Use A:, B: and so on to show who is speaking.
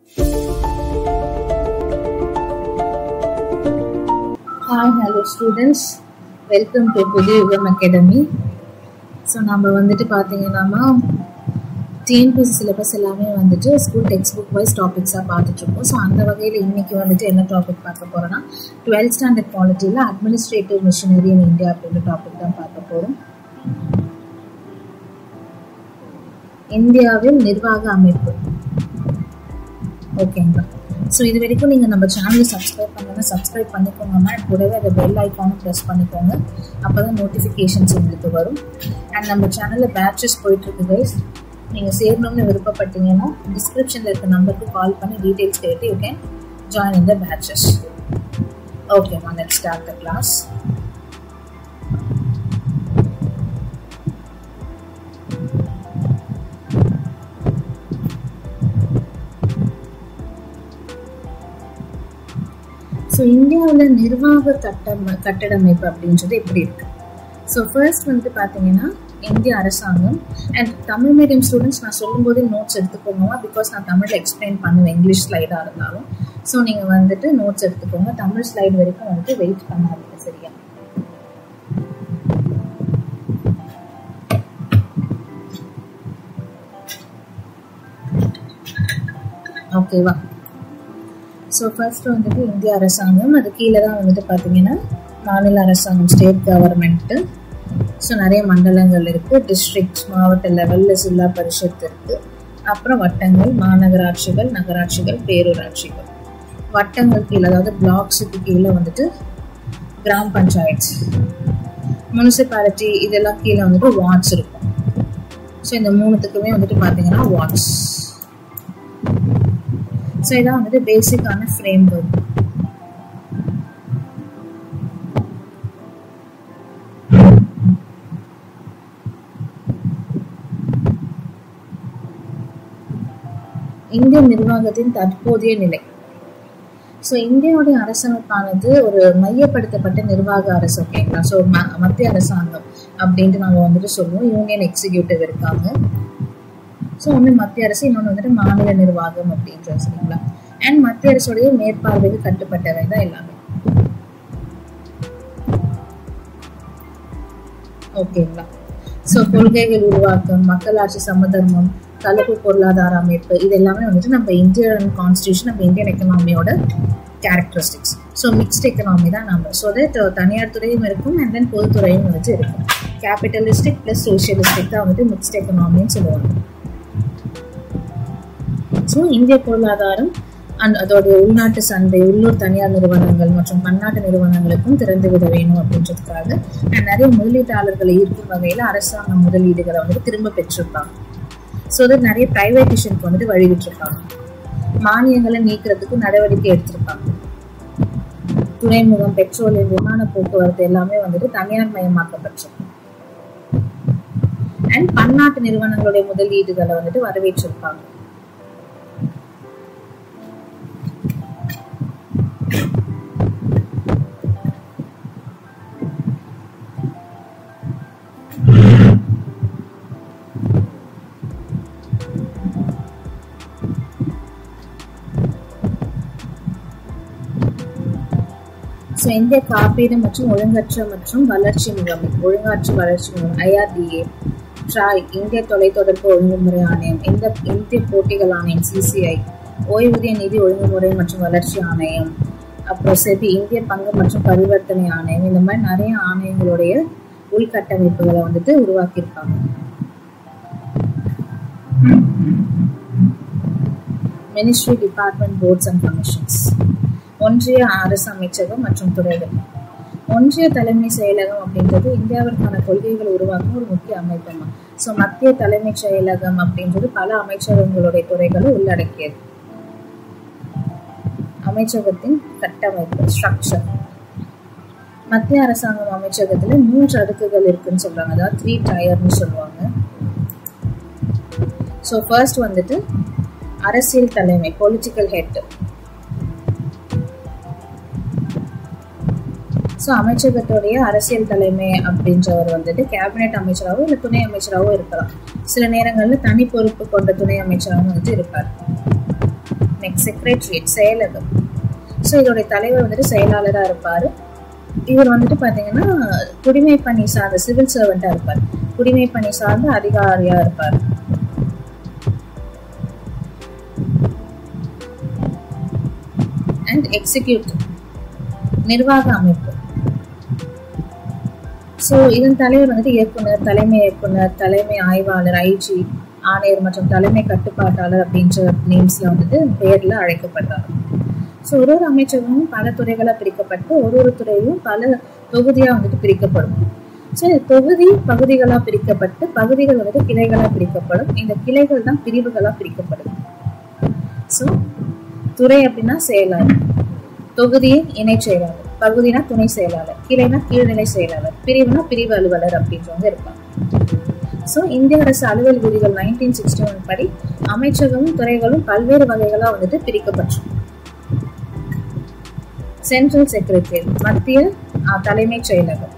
A: Hi, hello students. Welcome to Pudiyugam Academy. So, நம்ம வந்துட்டு பார்த்தீங்கன்னா TNPSC சிலபஸ் எல்லாமே வந்துட்டு ஸ்கூல் டெக்ஸ்ட் புக் வைஸ் டாபிக்ஸாக பார்த்துட்ருக்கோம். ஸோ அந்த வகையில் இன்றைக்கி வந்துட்டு என்ன டாபிக் பார்க்க போகிறோன்னா 12th ஸ்டாண்டர்ட் பாலிட்டியில் அட்மினிஸ்ட்ரேட்டிவ் மிஷினரி இன் இந்தியா அப்படின்ற டாபிக் தான் பார்க்க போகிறோம். இந்தியாவின் நிர்வாக அமைப்பு. ஓகேங்களா? ஸோ இது வரைக்கும் நீங்கள் நம்ம சேனலை சப்ஸ்கிரைப் பண்ணலன்னா சப்ஸ்கிரைப் பண்ணிக்கோங்கம்மா. கூடவே அதை பெல் ஐக்கானும் ப்ரெஸ் பண்ணிக்கோங்க. அப்போ தான் நோட்டிஃபிகேஷன்ஸ் உங்களுக்கு வரும். அண்ட் நம்ம சேனலில் பேட்சஸ் போயிட்டுருக்கு கைஸ். நீங்கள் சேரணும்னு விருப்பப்பட்டீங்கன்னா டிஸ்கிரிப்ஷனில் இருக்க நம்பருக்கு கால் பண்ணி டீட்டெயில்ஸ் கேட்டு you can join in the batches. ஓகேம்மா, let's start the class. So இந்தியாவில் நிர்வாக கட்டமைப்பு அப்படின்றது எப்படி இருக்கு? ஸோ ஃபர்ஸ்ட் வந்துட்டு பார்த்தீங்கன்னா இந்திய அரசாங்கம். அண்ட் தமிழ் மீடியம் ஸ்டூடெண்ட்ஸ் நான் சொல்லும்போதே நோட்ஸ் எடுத்துக்கோங்க. பிகாஸ் நான் தமிழில் எக்ஸ்பிளைன் பண்ணுவேன் இங்கிலீஷ் ஸ்லைடாக இருந்தாலும். ஸோ நீங்கள் வந்துட்டு நோட்ஸ் எடுத்துக்கோங்க. தமிழ் ஸ்லைடு வரைக்கும் வந்துட்டு வெயிட் பண்ணாதீங்க, சரியா? ஓகேவா? ஸோ ஃபர்ஸ்ட் வந்துட்டு இந்திய அரசாங்கம், அது கீழே தான் வந்துட்டு பார்த்தீங்கன்னா மாநில அரசாங்கம், ஸ்டேட் கவர்மெண்ட்டு. ஸோ நிறைய மண்டலங்கள் இருக்குது. டிஸ்ட்ரிக்ட், மாவட்ட லெவலில் ஜில்லா பரிஷத் இருக்குது. அப்புறம் வட்டங்கள், மாநகராட்சிகள், நகராட்சிகள், பேரூராட்சிகள். வட்டங்கள் கீழே, அதாவது பிளாக்ஸுக்கு கீழே வந்துட்டு கிராம் பஞ்சாயத்து, முனிசிபாலிட்டி, இதெல்லாம் கீழே வந்துட்டு வார்ட்ஸ் இருக்கும். ஸோ இந்த மூணுத்துக்குமே வந்துட்டு பார்த்தீங்கன்னா வார்ட்ஸ். ஸோ இதான் வந்துட்டு பேசிக்கான ஃப்ரேம் ஒர்க். இந்திய நிர்வாகத்தின் தற்போதைய நிலை. ஸோ இந்தியாவுடைய அரசமைப்பானது ஒரு மையப்படுத்தப்பட்ட நிர்வாக அரசு. ஓகேங்களா? ஸோ மத்திய அரசாங்கம் அப்படின்ட்டு நம்ம வந்துட்டு சொல்லுவோம். யூனியன் எக்ஸிக்யூட்டிவ் இருக்காங்க. ஸோ ஒன்று மத்திய அரசு, இன்னொன்று வந்துட்டு மாநில நிர்வாகம் அப்படின்றது, சரிங்களா? அண்ட் மத்திய அரசுடைய மேற்பார்வைக்கு கட்டுப்பட்டவை தான் எல்லாமே. ஓகேங்களா? ஸோ கொள்கைகள் உருவாக்கம், மக்களாட்சி, சமதர்மம், கலப்பு பொருளாதார அமைப்பு, இது எல்லாமே வந்துட்டு நம்ம இந்தியன் கான்ஸ்டியூஷன், நம்ம இந்தியன் எக்கனாமியோட கேரக்டரிஸ்டிக்ஸ். ஸோ மிக்ஸ்ட் எக்கனாமி தான் நம்ம. ஸோ தட் தனியார் துறையும் இருக்கும் அண்ட் தென் பொதுத்துறையும் வந்துட்டு இருக்கும். கேபிட்டலிஸ்டிக் பிளஸ் சோசியலிஸ்டிக் தான் வந்துட்டு மிக்ஸ்ட் எக்கனாமின்னு சொல்லுவாங்க. ஸோ இந்திய பொருளாதாரம் அண்ட் அதோடைய உள்நாட்டு சந்தை, உள்ளூர் தனியார் நிறுவனங்கள் மற்றும் பன்னாட்டு நிறுவனங்களுக்கும் திறந்துவிட வேணும் அப்படின்றதுக்காக நிறைய முதலீட்டாளர்களை ஈர்க்கும் வகையில் அரசாங்க முதலீடுகளை வந்துட்டு திரும்ப பெற்றிருப்பாங்க. ஸோ தட் நிறைய பிரைவேட்டேஷனுக்கு வந்துட்டு வழிவிட்டிருப்பாங்க. மானியங்களை நீக்கிறதுக்கு நடவடிக்கை எடுத்திருப்பாங்க. துறைமுகம், பெட்ரோலியம், விமான போக்குவரத்து எல்லாமே வந்துட்டு தனியார் மயமாக்கப்பட்டிருக்கும். அண்ட் பன்னாட்டு நிறுவனங்களுடைய முதலீடுகளை வந்துட்டு வரவேற்றிருப்பாங்க. ஸோ இந்திய காப்பீடு மற்றும் ஒழுங்காற்று வளர்ச்சி முகமை, IRDA, ட்ராய், இந்திய தொலைத்தொடர்பு ஒழுங்குமுறை ஆணையம், இந்திய போட்டிகள் ஆணையம், CCI, ஓய்வூதிய நிதி ஒழுங்குமுறை மற்றும் வளர்ச்சி ஆணையம், அப்புறம் செபி, இந்திய பங்கு மற்றும் பரிவர்த்தனை ஆணையம். இந்த மாதிரி நிறைய ஆணையங்களுடைய உள்கட்டமைப்புகளை வந்துட்டு உருவாக்கியிருப்பாங்க. Ministry, department, boards and commissions. ஒன்றிய அரசு அமைச்சகம் மற்றும் துறைகள். ஒன்றிய தலைமை செயலகம் அப்படின்றது இந்தியாவிற்கான கொள்கைகளை உருவாக்கும் ஒரு முக்கிய அமைப்பு. ஸோ மத்திய தலைமை செயலகம் அப்படின்றது பல அமைச்சகங்களுடைய துறைகளை உள்ளடக்கியது. அமைச்சகத்தின் கட்டமைப்பு, ஸ்ட்ரக்சர். மத்திய அரசாங்கம் அமைச்சகத்துல 3 அடுக்குகள் இருக்குன்னு சொல்றாங்க, அதாவது 3 டயர்னு சொல்லுவாங்க. ஸோ ஃபர்ஸ்ட் வந்துட்டு அரசியல் தலைமை, பொலிட்டிக்கல் ஹெட். ஸோ அமைச்சகத்துடைய அரசியல் தலைமை அப்படின்றவர் வந்துட்டு கேபினெட் அமைச்சராகவோ இல்லை துணை அமைச்சராகவோ இருக்கலாம். சில நேரங்களில் தனி பொறுப்பு கொண்ட துணை அமைச்சராகவும் வந்துட்டு இருப்பார். செக்ரட்டரியேட் செயலகம். ஸோ இதோடைய தலைவர் வந்துட்டு செயலாளராக இருப்பார். இவர் வந்துட்டு பார்த்தீங்கன்னா குடிமை பணி சார்ந்த சிவில் சர்வெண்ட்டாக இருப்பார், குடிமை பணி சார்ந்த அதிகாரியாக இருப்பார். அண்ட் எக்ஸிக்யூட்டிவ் நிர்வாக அமைப்பு. ஸோ இதன் தலைவர் வந்துட்டு இயக்குனர், தலைமை இயக்குனர், தலைமை ஆய்வாளர், ஐஜி, ஆணையர் மற்றும் தலைமை கட்டுப்பாட்டாளர் அப்படின்ற நேம்ஸ்ல வந்துட்டு பெயர்ல அழைக்கப்படுறாங்க. ஸோ ஒரு அமைச்சகமும் பல துறைகளா பிரிக்கப்பட்டு ஒரு துறையும் பல தொகுதியா வந்துட்டு பிரிக்கப்படும். ஸோ தொகுதி பகுதிகளா பிரிக்கப்பட்டு பகுதிகள் வந்துட்டு கிளைகளா பிரிக்கப்படும். இந்த கிளைகள் தான் பிரிவுகளா பிரிக்கப்படும். ஸோ துறை அப்படின்னா செயலாளர், தொகுதியின் இணை செயலாளர், பகுதினா துணை செயலாளர், கிளைனா கீழ்நிலை செயலாளர், பிரிவுனா பிரிவு அலுவலர் அப்படின்றவங்க இருப்பாங்க. ஸோ இந்திய அரசு அலுவல் விதிகள் 1961 படி அமைச்சகமும் துறைகளும் பல்வேறு வகைகளா வந்துட்டு பிரிக்கப்பட்டு, சென்ட்ரல் செக்ரட்டரி மத்திய தலைமைச் செயலகம்,